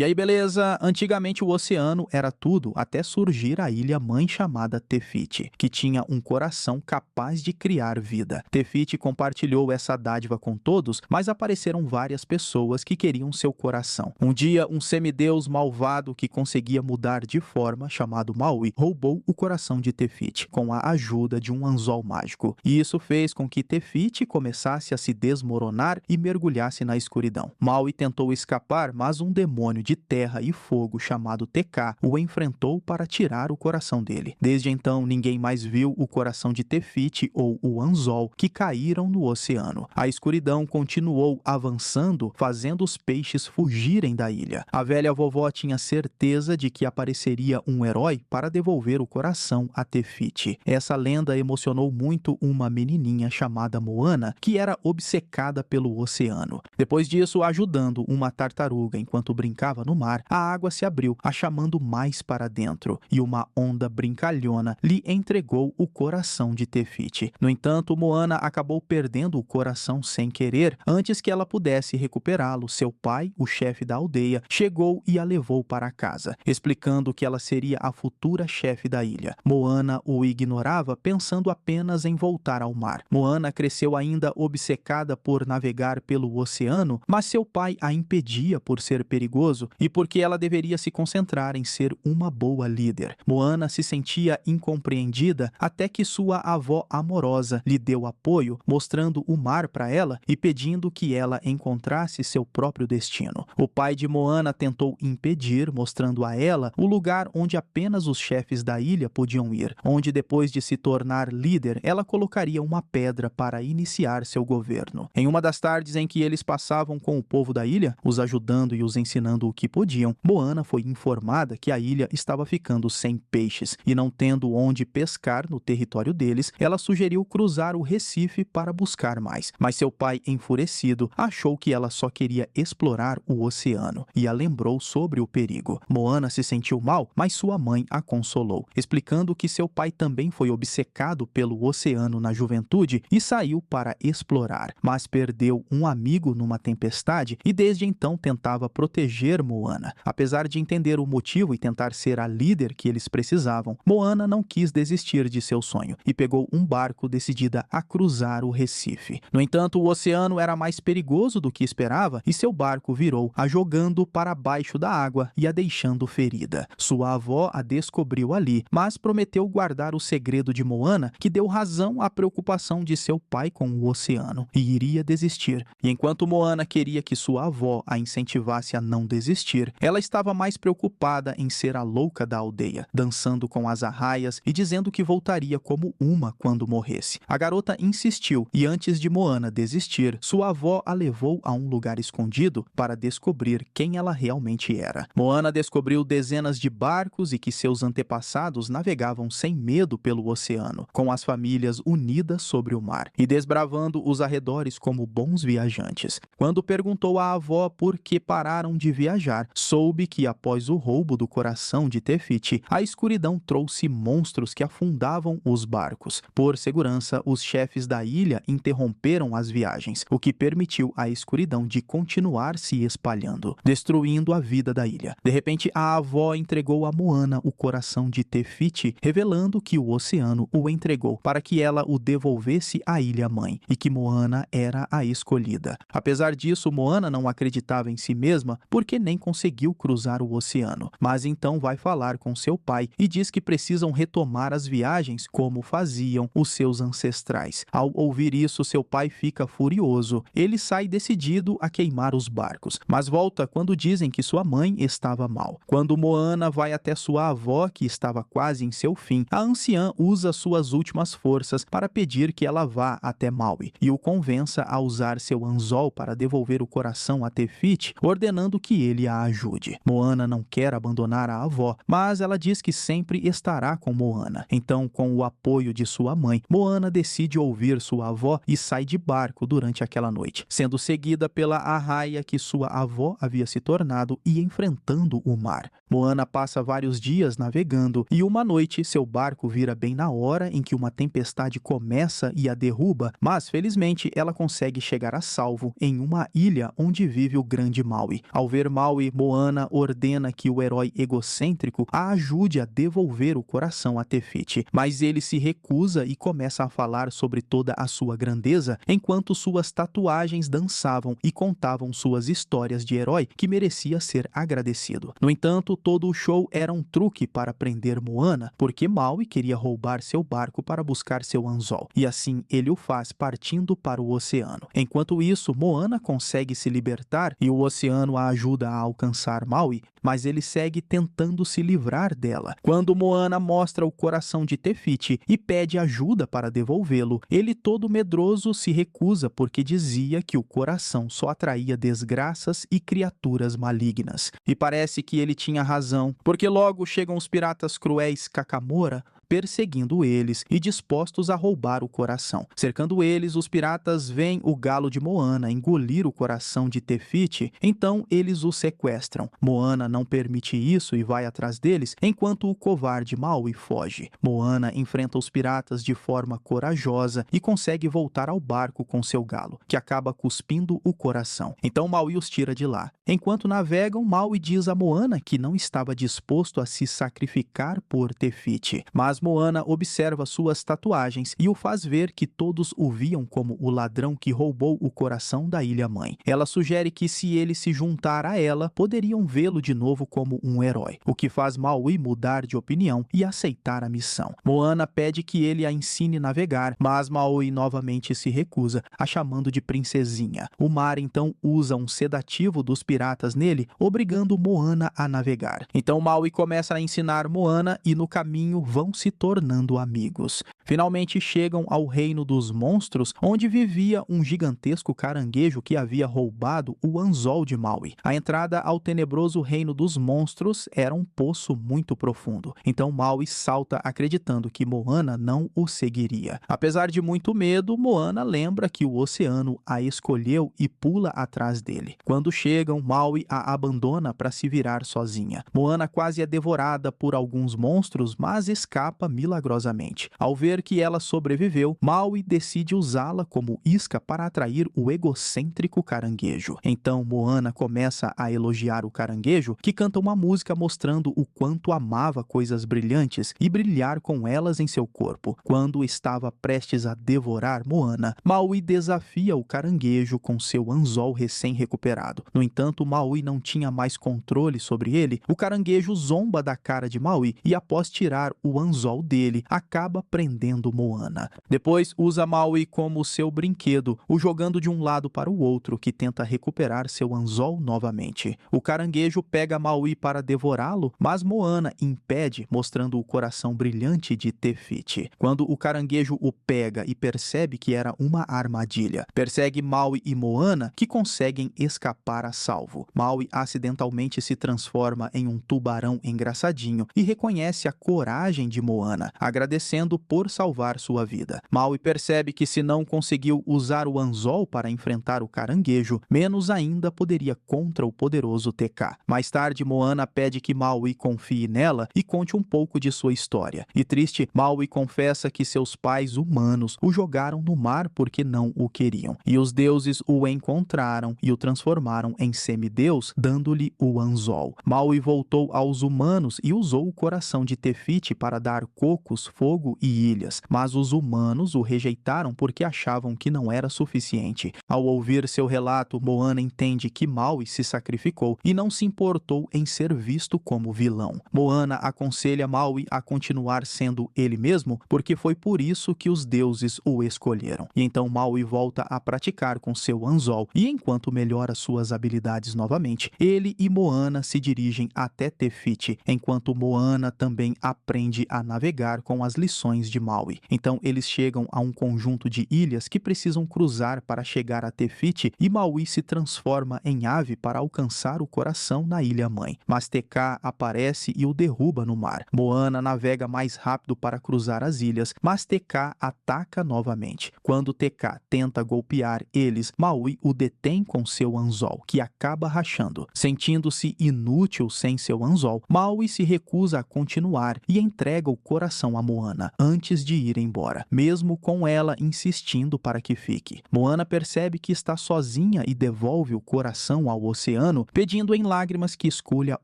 E aí, beleza? Antigamente o oceano era tudo até surgir a ilha-mãe chamada Tefiti, que tinha um coração capaz de criar vida. Tefiti compartilhou essa dádiva com todos, mas apareceram várias pessoas que queriam seu coração. Um dia, um semideus malvado que conseguia mudar de forma, chamado Maui, roubou o coração de Tefiti, com a ajuda de um anzol mágico. E isso fez com que Tefiti começasse a se desmoronar e mergulhasse na escuridão. Maui tentou escapar, mas um demônio de terra e fogo chamado Tekka o enfrentou para tirar o coração dele. Desde então, ninguém mais viu o coração de Tefiti ou o anzol que caíram no oceano. A escuridão continuou avançando, fazendo os peixes fugirem da ilha. A velha vovó tinha certeza de que apareceria um herói para devolver o coração a Tefiti. Essa lenda emocionou muito uma menininha chamada Moana, que era obcecada pelo oceano. Depois disso, ajudando uma tartaruga enquanto brincava no mar, a água se abriu, a chamando mais para dentro, e uma onda brincalhona lhe entregou o coração de Tefiti. No entanto, Moana acabou perdendo o coração sem querer. Antes que ela pudesse recuperá-lo, seu pai, o chefe da aldeia, chegou e a levou para casa, explicando que ela seria a futura chefe da ilha. Moana o ignorava, pensando apenas em voltar ao mar. Moana cresceu ainda obcecada por navegar pelo oceano, mas seu pai a impedia por ser perigoso e porque ela deveria se concentrar em ser uma boa líder. Moana se sentia incompreendida até que sua avó amorosa lhe deu apoio, mostrando o mar para ela e pedindo que ela encontrasse seu próprio destino. O pai de Moana tentou impedir, mostrando a ela o lugar onde apenas os chefes da ilha podiam ir, onde depois de se tornar líder, ela colocaria uma pedra para iniciar seu governo. Em uma das tardes em que eles passavam com o povo da ilha, os ajudando e os ensinando o que podiam, Moana foi informada que a ilha estava ficando sem peixes e não tendo onde pescar no território deles, ela sugeriu cruzar o Recife para buscar mais. Mas seu pai, enfurecido, achou que ela só queria explorar o oceano e a lembrou sobre o perigo. Moana se sentiu mal, mas sua mãe a consolou, explicando que seu pai também foi obcecado pelo oceano na juventude e saiu para explorar, mas perdeu um amigo numa tempestade e desde então tentava proteger Moana. Apesar de entender o motivo e tentar ser a líder que eles precisavam, Moana não quis desistir de seu sonho e pegou um barco decidida a cruzar o Recife. No entanto, o oceano era mais perigoso do que esperava e seu barco virou, a jogando para baixo da água e a deixando ferida. Sua avó a descobriu ali, mas prometeu guardar o segredo de Moana, que deu razão à preocupação de seu pai com o oceano e iria desistir. E enquanto Moana queria que sua avó a incentivasse a não desistir, ela estava mais preocupada em ser a louca da aldeia, dançando com as arraias e dizendo que voltaria como uma quando morresse. A garota insistiu e antes de Moana desistir, sua avó a levou a um lugar escondido para descobrir quem ela realmente era. Moana descobriu dezenas de barcos e que seus antepassados navegavam sem medo pelo oceano, com as famílias unidas sobre o mar e desbravando os arredores como bons viajantes. Quando perguntou à avó por que pararam de viajar, soube que após o roubo do coração de Tefiti, a escuridão trouxe monstros que afundavam os barcos. Por segurança, os chefes da ilha interromperam as viagens, o que permitiu à escuridão de continuar se espalhando, destruindo a vida da ilha. De repente, a avó entregou a Moana o coração de Tefiti, revelando que o oceano o entregou para que ela o devolvesse à ilha-mãe e que Moana era a escolhida. Apesar disso, Moana não acreditava em si mesma porque nem conseguiu cruzar o oceano, mas então vai falar com seu pai e diz que precisam retomar as viagens como faziam os seus ancestrais. Ao ouvir isso, seu pai fica furioso. Ele sai decidido a queimar os barcos, mas volta quando dizem que sua mãe estava mal. Quando Moana vai até sua avó, que estava quase em seu fim, a anciã usa suas últimas forças para pedir que ela vá até Maui e o convença a usar seu anzol para devolver o coração a Tefiti, ordenando que ele a ajude. Moana não quer abandonar a avó, mas ela diz que sempre estará com Moana. Então, com o apoio de sua mãe, Moana decide ouvir sua avó e sai de barco durante aquela noite, sendo seguida pela arraia que sua avó havia se tornado e enfrentando o mar. Moana passa vários dias navegando e uma noite seu barco vira bem na hora em que uma tempestade começa e a derruba, mas felizmente ela consegue chegar a salvo em uma ilha onde vive o grande Maui. Ao ver Maui Maui, Moana ordena que o herói egocêntrico a ajude a devolver o coração a Te-Fiti, mas ele se recusa e começa a falar sobre toda a sua grandeza, enquanto suas tatuagens dançavam e contavam suas histórias de herói que merecia ser agradecido. No entanto, todo o show era um truque para prender Moana, porque Maui queria roubar seu barco para buscar seu anzol, e assim ele o faz partindo para o oceano. Enquanto isso, Moana consegue se libertar e o oceano a ajuda a alcançar Maui, mas ele segue tentando se livrar dela. Quando Moana mostra o coração de Te-Fiti e pede ajuda para devolvê-lo, ele todo medroso se recusa porque dizia que o coração só atraía desgraças e criaturas malignas. E parece que ele tinha razão, porque logo chegam os piratas cruéis Kakamora, perseguindo eles e dispostos a roubar o coração. Cercando eles, os piratas veem o galo de Moana engolir o coração de Te-Fiti, então eles o sequestram. Moana não permite isso e vai atrás deles, enquanto o covarde Maui foge. Moana enfrenta os piratas de forma corajosa e consegue voltar ao barco com seu galo, que acaba cuspindo o coração. Então Maui os tira de lá. Enquanto navegam, Maui diz a Moana que não estava disposto a se sacrificar por Te-Fiti, mas Moana observa suas tatuagens e o faz ver que todos o viam como o ladrão que roubou o coração da Ilha-Mãe. Ela sugere que se ele se juntar a ela, poderiam vê-lo de novo como um herói, o que faz Maui mudar de opinião e aceitar a missão. Moana pede que ele a ensine a navegar, mas Maui novamente se recusa, a chamando de princesinha. O mar então usa um sedativo dos piratas nele, obrigando Moana a navegar. Então Maui começa a ensinar Moana e no caminho vão se tornando amigos. Finalmente chegam ao reino dos monstros, onde vivia um gigantesco caranguejo que havia roubado o anzol de Maui. A entrada ao tenebroso reino dos monstros era um poço muito profundo, então Maui salta acreditando que Moana não o seguiria. Apesar de muito medo, Moana lembra que o oceano a escolheu e pula atrás dele. Quando chegam, Maui a abandona para se virar sozinha. Moana quase é devorada por alguns monstros, mas escapa milagrosamente. Ao ver que ela sobreviveu, Maui decide usá-la como isca para atrair o egocêntrico caranguejo. Então Moana começa a elogiar o caranguejo, que canta uma música mostrando o quanto amava coisas brilhantes e brilhar com elas em seu corpo. Quando estava prestes a devorar Moana, Maui desafia o caranguejo com seu anzol recém-recuperado. No entanto, Maui não tinha mais controle sobre ele. O caranguejo zomba da cara de Maui e, após tirar o anzol dele, acaba prendendo Moana. Depois usa Maui como seu brinquedo, o jogando de um lado para o outro, que tenta recuperar seu anzol novamente. O caranguejo pega Maui para devorá-lo, mas Moana impede, mostrando o coração brilhante de Te-Fiti. Quando o caranguejo o pega e percebe que era uma armadilha, persegue Maui e Moana, que conseguem escapar a salvo. Maui acidentalmente se transforma em um tubarão engraçadinho e reconhece a coragem de Moana, agradecendo por salvar sua vida. Maui percebe que se não conseguiu usar o anzol para enfrentar o caranguejo, menos ainda poderia contra o poderoso TK. Mais tarde, Moana pede que Maui confie nela e conte um pouco de sua história. E triste, Maui confessa que seus pais humanos o jogaram no mar porque não o queriam. E os deuses o encontraram e o transformaram em semideus, dando-lhe o anzol. Maui voltou aos humanos e usou o coração de Te-Fiti para dar cocos, fogo e ilhas, mas os humanos o rejeitaram porque achavam que não era suficiente. Ao ouvir seu relato, Moana entende que Maui se sacrificou e não se importou em ser visto como vilão. Moana aconselha Maui a continuar sendo ele mesmo, porque foi por isso que os deuses o escolheram. E então Maui volta a praticar com seu anzol, e enquanto melhora suas habilidades novamente, ele e Moana se dirigem até Te-Fiti, enquanto Moana também aprende a navegar com as lições de Maui. Então eles chegam a um conjunto de ilhas que precisam cruzar para chegar a Te-Fiti, e Maui se transforma em ave para alcançar o coração na Ilha-Mãe. Mas TK aparece e o derruba no mar. Moana navega mais rápido para cruzar as ilhas, mas TK ataca novamente. Quando TK tenta golpear eles, Maui o detém com seu anzol, que acaba rachando. Sentindo-se inútil sem seu anzol, Maui se recusa a continuar e entrega o coração a Moana antes de ir embora, mesmo com ela insistindo para que fique. Moana percebe que está sozinha e devolve o coração ao oceano, pedindo em lágrimas que escolha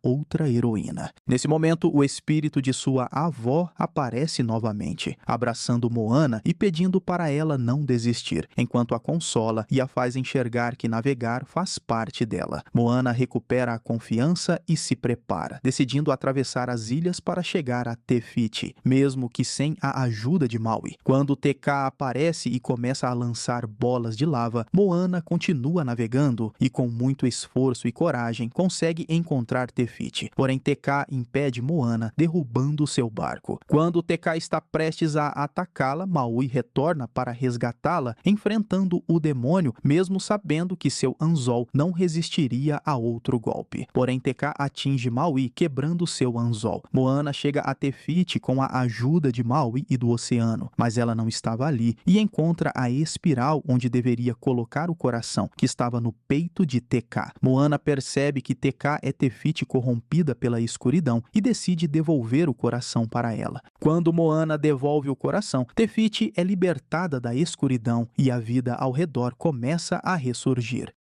outra heroína. Nesse momento, o espírito de sua avó aparece novamente, abraçando Moana e pedindo para ela não desistir, enquanto a consola e a faz enxergar que navegar faz parte dela. Moana recupera a confiança e se prepara, decidindo atravessar as ilhas para chegar a Te Fiti, mesmo que sem a ajuda de Maui. Quando TK aparece e começa a lançar bolas de lava, Moana continua navegando e, com muito esforço e coragem, consegue encontrar Te Fiti. Porém, TK impede Moana, derrubando seu barco. Quando TK está prestes a atacá-la, Maui retorna para resgatá-la, enfrentando o demônio, mesmo sabendo que seu anzol não resistiria a outro golpe. Porém, TK atinge Maui, quebrando seu anzol. Moana chega a Te Fiti com a ajuda de Maui e do oceano, mas ela não estava ali e encontra a espiral onde deveria colocar o coração, que estava no peito de TK. Moana percebe que TK é Te Fiti corrompida pela escuridão e decide devolver o coração para ela. Quando Moana devolve o coração, Te Fiti é libertada da escuridão e a vida ao redor começa a ressurgir.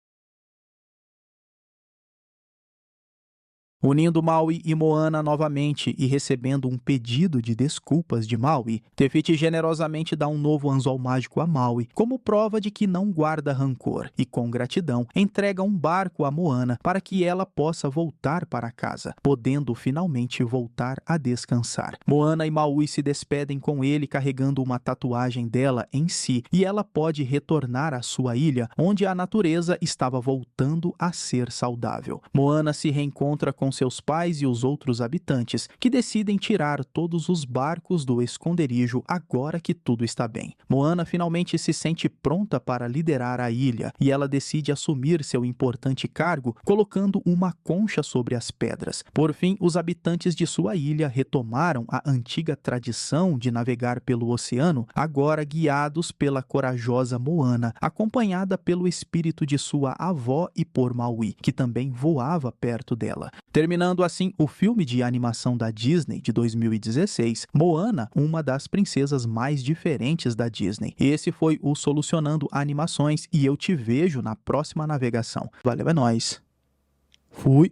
Unindo Maui e Moana novamente e recebendo um pedido de desculpas de Maui, Te Fiti generosamente dá um novo anzol mágico a Maui, como prova de que não guarda rancor, e com gratidão entrega um barco a Moana para que ela possa voltar para casa, podendo finalmente voltar a descansar. Moana e Maui se despedem com ele carregando uma tatuagem dela em si, e ela pode retornar à sua ilha, onde a natureza estava voltando a ser saudável. Moana se reencontra com seus pais e os outros habitantes, que decidem tirar todos os barcos do esconderijo agora que tudo está bem. Moana finalmente se sente pronta para liderar a ilha, e ela decide assumir seu importante cargo, colocando uma concha sobre as pedras. Por fim, os habitantes de sua ilha retomaram a antiga tradição de navegar pelo oceano, agora guiados pela corajosa Moana, acompanhada pelo espírito de sua avó e por Maui, que também voava perto dela. Terminando assim o filme de animação da Disney de 2016, Moana, uma das princesas mais diferentes da Disney. Esse foi o Solucionando Animações e eu te vejo na próxima navegação. Valeu, é nóis. Fui!